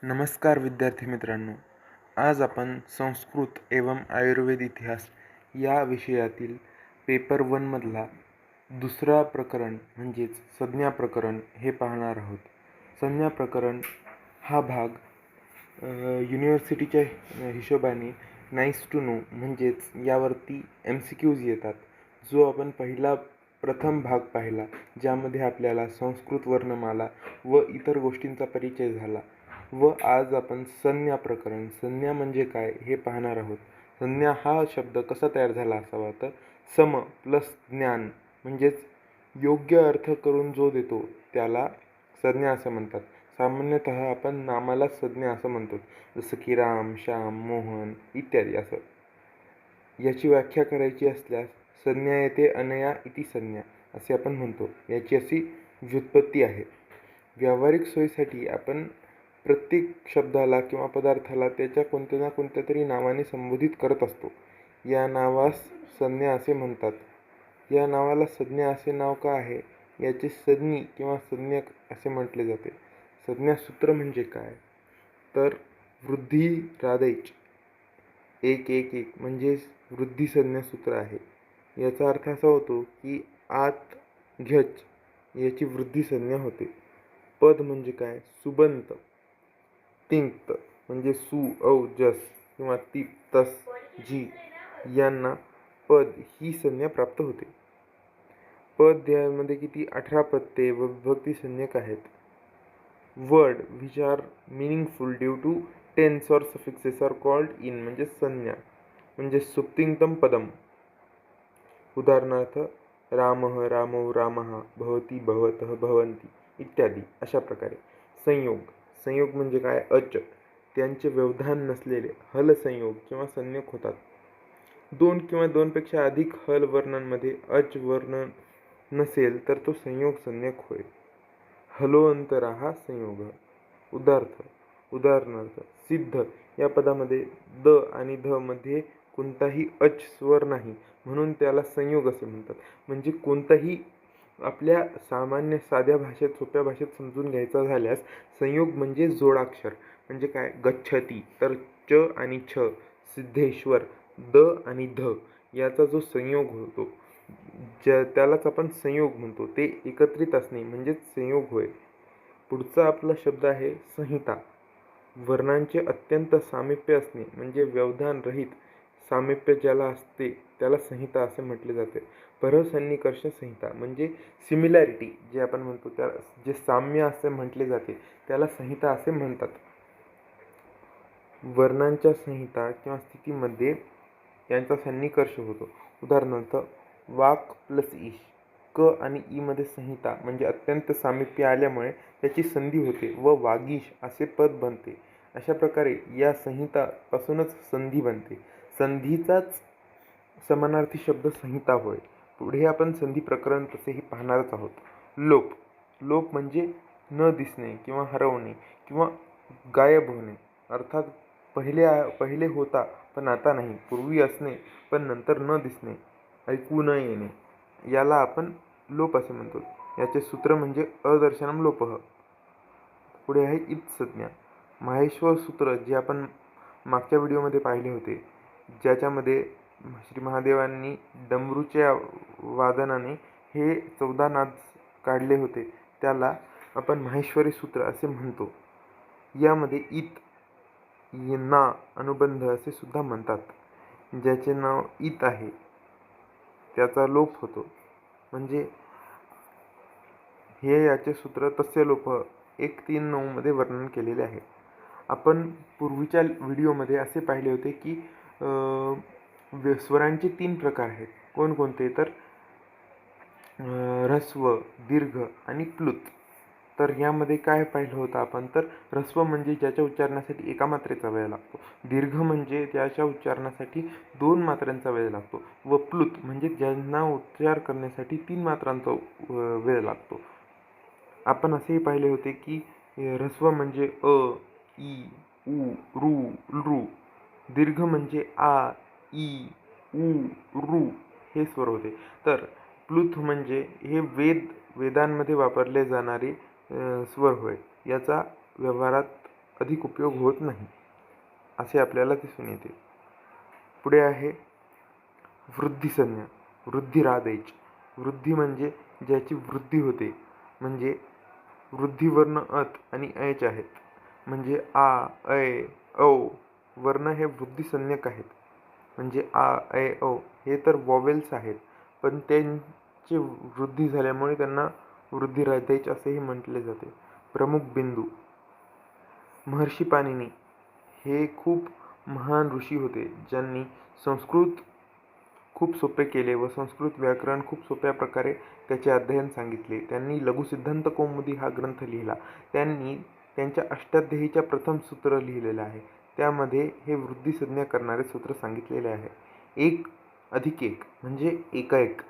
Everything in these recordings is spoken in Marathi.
नमस्कार विद्यार्थी मित्रांनो. आज आपण संस्कृत एवं आयुर्वेद इतिहास या विषयातील पेपर 1मधला दुसरा प्रकरण म्हणजेच संज्ञा प्रकरण हे पाहणार आहोत. संज्ञा प्रकरण हा भाग युनिव्हर्सिटीच्या हिशोबाने नाईस टू नो म्हणजेच यावरती MCQs येतात, जो आपण प्रथम भाग पाहिला, ज्यामध्ये आपल्याला संस्कृत वर्णमाला व इतर गोष्टींचा परिचय झाला. व आज आपण संज्ञा प्रकरण, संज्ञा म्हणजे काय हे पाहणार आहोत. संज्ञा हा शब्द कसा तयार झाला असावा, तर सम प्लस ज्ञान म्हणजेच योग्य अर्थ करून जो देतो त्याला संज्ञा असं म्हणतात. सामान्यतः आपण नामाला संज्ञा असं म्हणतो, जसं की राम, श्याम, मोहन इत्यादी. असं याची व्याख्या करायची असल्यास संज्ञा येते अनया इति संज्ञा असे आपण म्हणतो. याची अशी व्युत्पत्ती आहे. व्यावहारिक सोयीसाठी आपण प्रत्येक शब्दाला किंवा पदार्थाला त्याच्या कोणत्या ना कोणत्या तरी नावाने संबोधित करत असतो. या नावास संज्ञा असे म्हणतात. या नावाला संज्ञा असे नाव का आहे, याचे संज्ञी किंवा संज्ञक असे म्हटले जाते. संज्ञासूत्र म्हणजे काय, तर वृद्धी रादैच 111 म्हणजेच वृद्धी संज्ञासूत्र आहे. याचा अर्थ असा होतो की आत घ्यच याची वृद्धी संज्ञा होते. पद म्हणजे काय, सुबंत तिंक्त म्हणजे सु औ जस किंवा ती तस जी यांना पद ही संज्ञा प्राप्त होते. पद यामध्ये किती 18 प्रत्यय व विभक्ती संज्ञक आहेत. Word which are meaningful due to tense or suffixes are called in म्हणजे संज्ञा म्हणजे सुप्तिंगतम पदम. उदाहरणार्थ रामः रामौ रामः भवती भवतः भवन्ति इत्यादी. अशा प्रकारे संयोग, संयोग म्हणजे काय, अच त्यांचे व्यवधान नसलेले हल संयोग किंवा संज्ञक होतात. दोन किंवा दोनपेक्षा अधिक हल वर्णांमध्ये अच वर्ण नसेल तर तो संयोग संज्ञक होय. हलोअंतरा हा संयोग. उदाहरणार्थ सिद्ध या पदामध्ये द आणि ध मध्ये कोणताही अच स्वर नाही, म्हणून त्याला संयोग असे म्हणतात. म्हणजे कोणताही आपल्या सामान्य साध्या भाषेत, सोप्या भाषेत समजून घ्यायचा झाल्यास संयोग म्हणजे जोडाक्षर. म्हणजे काय, गच्छती तर च आणि छ, सिद्धेश्वर द आणि ध याचा जो संयोग होतो त्यालाच आपण संयोग म्हणतो. ते एकत्रित असणे म्हणजेच संयोग होय. पुढचा आपला शब्द आहे संहिता. वर्णांचे अत्यंत सामिप्य असणे म्हणजे व्यवधान रहित सामिप्य ज्याला असते त्याला संहिता असे म्हटले जाते. परसन्निकर्ष संहिता म्हणजे सिमिलॅरिटी जे आपण म्हणतो, त्याला जे साम्य असे म्हटले जाते त्याला संहिता असे म्हणतात. वर्णांच्या संहिता किंवा स्थितीमध्ये यांचा सन्निकर्ष होतो. उदाहरणार्थ वाक प्लस ईश, क आणि ई मध्ये संहिता म्हणजे अत्यंत सामिप्य आल्यामुळे त्याची संधी होते व वागीश असे पद बनते. अशा प्रकारे या संहितापासूनच संधी बनते. संधीचाच समानार्थी शब्द संहिता होय. पुढे आपण संधी प्रकरण तसेही पाहणारच आहोत. लोप, लोप म्हणजे न दिसणे किंवा हरवणे किंवा गायब होणे. अर्थात पहिले होता पण आता नाही, पूर्वी असणे पण नंतर न दिसणे, ऐकू न येणे, याला आपण लोप असे म्हणतो. याचे सूत्र म्हणजे अदर्शनम लोपः. पुढे आहे इत्संज्ञा. माहेश्वर सूत्र जे आपण मागच्या व्हिडिओमध्ये पाहिले होते, ज्याच्यामध्ये श्री महादेवांनी डमरूच्या वादनाने हे 14 नाद काढले होते, त्याला आपण माहेश्वरी सूत्र असे म्हणतो. यामध्ये इत, ना, अनुबंध असे सुद्धा म्हणतात. ज्याचे नाव इत आहे त्याचा लोप होतो. म्हणजे हे याचे सूत्र तस्य लोप 139 मध्ये वर्णन केलेले आहे. आपण पूर्वीच्या व्हिडिओमध्ये असे पाहिले होते की स्वरांचे 3 प्रकार आहेत. कोणकोणते, तर ऱ्हस्व, दीर्घ आणि प्लुत. तर यामध्ये काय पाहिलं होतं आपण, तर ऱ्हस्व म्हणजे ज्याच्या उच्चारणासाठी एका मात्रेचा वेळ लागतो, दीर्घ म्हणजे त्याच्या उच्चारणासाठी 2 मात्रांचा वेळ लागतो व प्लुत म्हणजे ज्यांना उच्चार करण्यासाठी 3 मात्रांचा वेळ लागतो. आपण असेही पाहिले होते की ऱ्हस्व म्हणजे अ, ई, उ, रू, ऋ. दीर्घ म्हणजे आ, ई, उ, ऋ हे स्वर होते. तर प्लुत म्हणजे हे वेदांमध्ये वापरले जाणारे स्वर होय. याचा व्यवहारात अधिक उपयोग होत नाही असे आपल्याला दिसून येते. पुढे आहे वृद्धिसंज्ञा. वृद्धिरादेश. वृद्धी म्हणजे ज्याची वृद्धी होते, म्हणजे वृद्धिवर्ण अत आणि ऐच आहेत. म्हणजे आ, ऐ, औ वर्ण हे वृद्धिसंज्ञक आहेत. म्हणजे आ, ऐ, औ हे तर वॉवेल्स आहेत, पण त्यांची वृद्धी झाल्यामुळे त्यांना वृद्धिरादेश असेही म्हटले जाते. प्रमुख बिंदू. महर्षी पाणिनी हे खूप महान ऋषी होते, ज्यांनी संस्कृत खूप सोपे केले व संस्कृत व्याकरण खूप सोप्या प्रकारे त्याचे अध्ययन सांगितले. त्यांनी लघुसिद्धांत कौमुदी हा ग्रंथ लिहिला. त्यांनी त्यांच्या अष्टाध्यायीच्या प्रथम सूत्र लिहिलेलं आहे. त्यामध्ये हे वृद्धिसंज्ञा करणारे सूत्र सांगितलेले आहे. 1 + 1 म्हणजे एकाएक.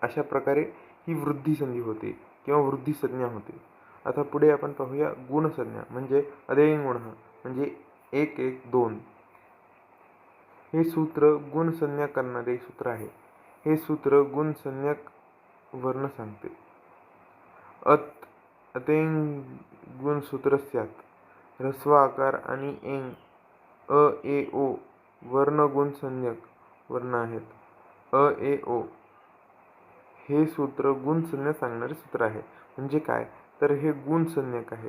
अशा प्रकारे ही वृद्धिसंधी होते किंवा वृद्धिसंज्ञा होते. आता पुढे आपण पाहूया गुणसंज्ञा म्हणजे अदेयगुण म्हणजे 1, 1, 2. हे सूत्र गुणसंज्ञा करणारे सूत्र आहे. हे सूत्र गुणसंज्ञक वर्ण सांगते. अतेंग गुणसूत्र स्यात्. ह्रस्व आकार आणि एंग अ, ए, ओ वर्ण गुणसंज्ञक वर्ण आहेत. अ, ए, ओ हे सूत्र गुणसंज्ञा सांगणारे सूत्र आहे. म्हणजे काय, तर हे गुणसंज्ञक आहे.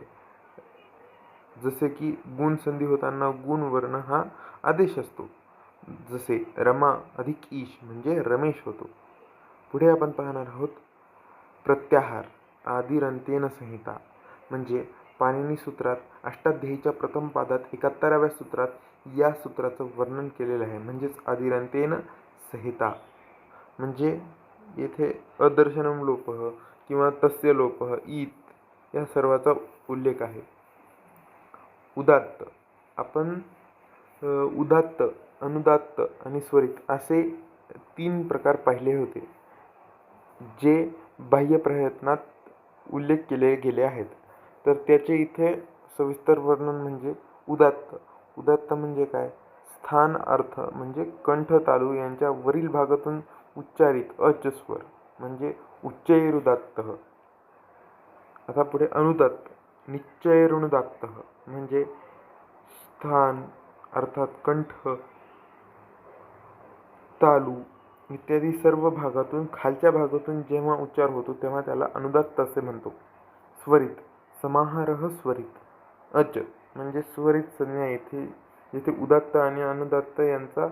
जसे की गुणसंधी होताना गुण वर्ण हा आदेश असतो. जसे रमा अधिक ईश म्हणजे रमेश होतो. पुढे आपण पाहणार आहोत प्रत्याहार. आदिरंतेन संहिता म्हणजे पाणिनी सूत्रात अष्टाध्यायीच्या प्रथम पादात 71व्या सूत्रात या सूत्राचं वर्णन केलेलं आहे. म्हणजेच आदिरंतेन संहिता म्हणजे येथे अदर्शनम लोपः किंवा तस्य लोपः ईत या सर्वाचा उल्लेख आहे. उदात्त. आपण उदात्त, अनुदात्त आणि स्वरित असे 3 प्रकार पाहिले होते, जे बाह्य प्रयत्नात उल्लेख केले गेले आहेत. तर त्याचे इथे सविस्तर वर्णन म्हणजे उदात्त. उदात्त म्हणजे काय, स्थान अर्थ म्हणजे कंठ तालू यांच्या वरील भागातून उच्चारित अच स्वर म्हणजे उच्चैरुदात्त. आता पुढे अनुदात्त. निश्चैरुदात्त म्हणजे स्थान अर्थात कंठ, तालू इत्यादी सर्व भागातून खालच्या भागातून जेव्हा उच्चार होतो तेव्हा त्याला अनुदात्त असे म्हणतो. स्वरित. समाहारः स्वरित. अच म्हणजे स्वरित संज्ञा येथे उदात्त आणि अनुदात्त यांचा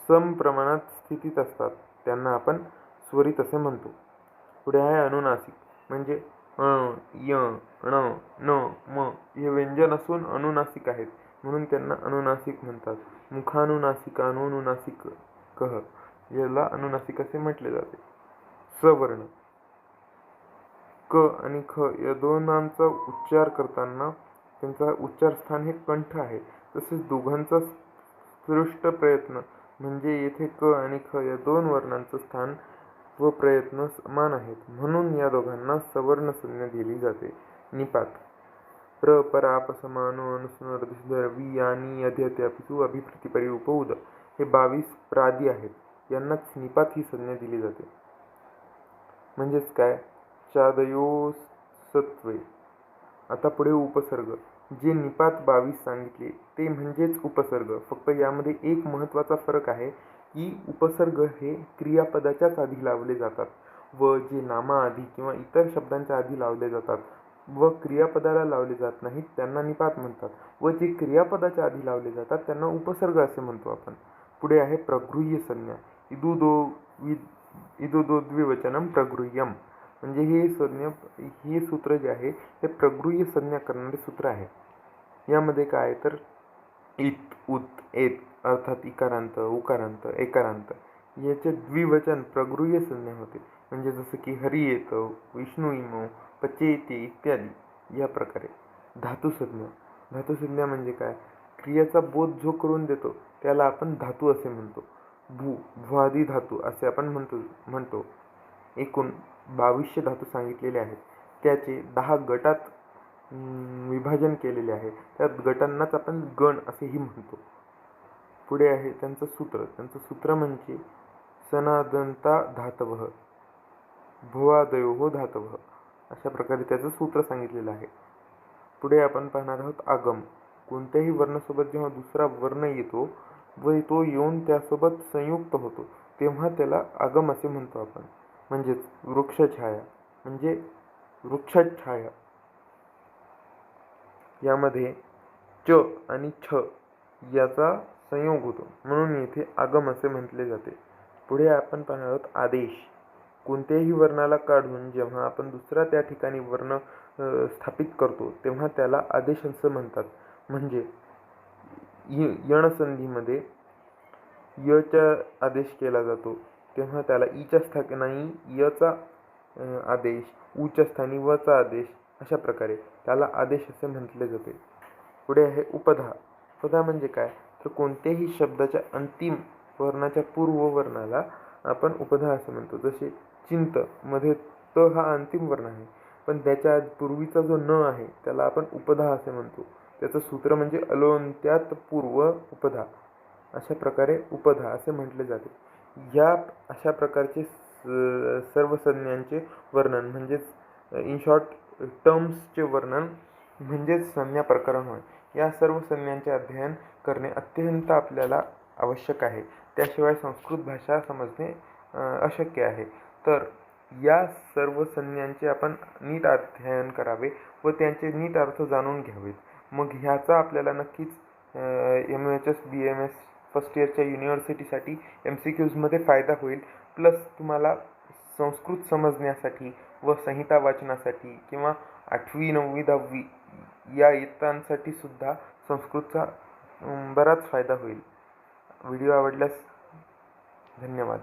समप्रमाणात स्थितीत असतात, त्यांना आपण स्वरित असे म्हणतो. पुढे आहे अनुनासिक म्हणजे अ, य, ण, न, म हे व्यंजन असून अनुनासिक आहेत म्हणून त्यांना अनुनासिक म्हणतात. मुखानुनासिक, अनुनासिक कह याला अनुनासिक असे म्हटले जाते. सवर्ण. क आणि ख या दोनांचा उच्चार करताना त्यांचा उच्चारस्थान हे कंठ आहे. तसेच दोघांचा स्पृष्ट प्रयत्न म्हणजे येथे क आणि ख या 2 वर्णांचं स्थान व प्रयत्न समान आहेत, म्हणून या दोघांना सवर्ण संज्ञा दिली जाते. निपात. प्र, परा, पसमानो, अनुस्मर, वि आणि अध्यत्यापिसु अभिप्रतिपरी उपउद हे 22 प्रादी आहेत. यांनाच निपात ही संज्ञा दिली जाते. म्हणजेच काय, चादयो सत्वे. आता पुढे उपसर्ग. जे निपात 22 सांगितले ते म्हणजेच उपसर्ग. फक्त यामध्ये एक महत्त्वाचा फरक आहे की उपसर्ग हे क्रियापदाच्याच आधी लावले जातात व जे नामाआधी किंवा इतर शब्दांच्या आधी लावले जातात व क्रियापदाला लावले जात नाहीत त्यांना निपात म्हणतात व जे क्रियापदाच्या आधी लावले जातात त्यांना उपसर्ग असे म्हणतो आपण. पुढे आहे प्रगृह्य संज्ञा. इदुदो द्विवचनम प्रगृह्यम म्हणजे हे सूत्र जे आहे ते प्रगृह्य संज्ञा करणारे सूत्र आहे. यामध्ये काय तर इत, उत, एत अर्थात इकारांत, उकारांत, एकारांत याचे द्विवचन प्रगृह्य संज्ञा होते. म्हणजे जसं की हरी येतो, विष्णू इमो, पचेते इत्यादी या प्रकारे. धातुसंज्ञा. धातुसंज्ञा म्हणजे काय, क्रियेचा बोध जो करून देतो त्याला आपण धातू असे म्हणतो. भुआदी धातू असे आपण म्हणतो. एकूण 2200 धातू सांगितलेले आहेत. त्याचे 10 गटात विभाजन केलेले आहे. त्यात गटांनाच आपण गण असेही म्हणतो. पुढे आहे त्यांचं सूत्र. त्यांचं सूत्र म्हणजे सनादंता धातवः भुवादयोः धातवः अशा प्रकारे त्याचं सूत्र सांगितलेलं आहे. पुढे आपण पाहणार आहोत आगम. कोणत्याही वर्णासोबत जेव्हा दुसरा वर्ण येतो व तो येऊन त्यासोबत संयुक्त होतो तेव्हा त्याला आगम असे म्हणतो आपण. म्हणजेच वृक्षछाया म्हणजे वृक्षछाया यामध्ये च आणि छ याचा संयोग होतो म्हणून येथे आगम असे म्हटले जाते. पुढे आपण पाहणार आहोत आदेश. कोणत्याही वर्णाला काढून जेव्हा आपण दुसरा त्या ठिकाणी वर्ण स्थापित करतो तेव्हा त्याला आदेश असं म्हणतात. म्हणजे यण संधीमध्ये यचा आदेश केला जातो तेव्हा त्याला ईच्या स्थानी यचा आदेश, ऊच्या स्थानी वचा आदेश, अशा प्रकारे त्याला आदेश असे म्हटले जाते. पुढे आहे उपधा. उपधा म्हणजे काय तर कोणत्याही शब्दाच्या अंतिम वर्णाच्या पूर्व वर्णाला आपण उपधा असे म्हणतो. जसे चिंत मध्ये त हा अंतिम वर्ण आहे पण त्याच्या पूर्वीचा जो न आहे त्याला आपण उपधा असे म्हणतो. त्याचं सूत्र म्हणजे अलोंत्यात पूर्व उपधा. अशा प्रकारे उपधा असे म्हटले जाते. या अशा प्रकारचे सर्व संज्ञांचे वर्णन म्हणजेच इन शॉर्ट टर्म्सचे वर्णन म्हणजेच संज्ञा प्रकरण होय. या सर्व संज्ञांचे अध्ययन करणे अत्यंत आपल्याला आवश्यक आहे. त्याशिवाय संस्कृत भाषा समजणे अशक्य आहे. तर या सर्व संज्ञांचे आपण नीट अध्ययन करावे व त्यांचे नीट अर्थ जाणून घ्यावेत. मग ह्याचा आपल्याला नक्कीच MHS BMS फर्स्ट इयरच्या युनिव्हर्सिटीसाठी MCQजमध्ये फायदा होईल. प्लस तुम्हाला संस्कृत समजण्यासाठी व संहिता वाचनासाठी किंवा 8वी 9वी 10वी या इयत्तांसाठी सुद्धा संस्कृतचा बराच फायदा होईल. व्हिडिओ आवडल्यास धन्यवाद.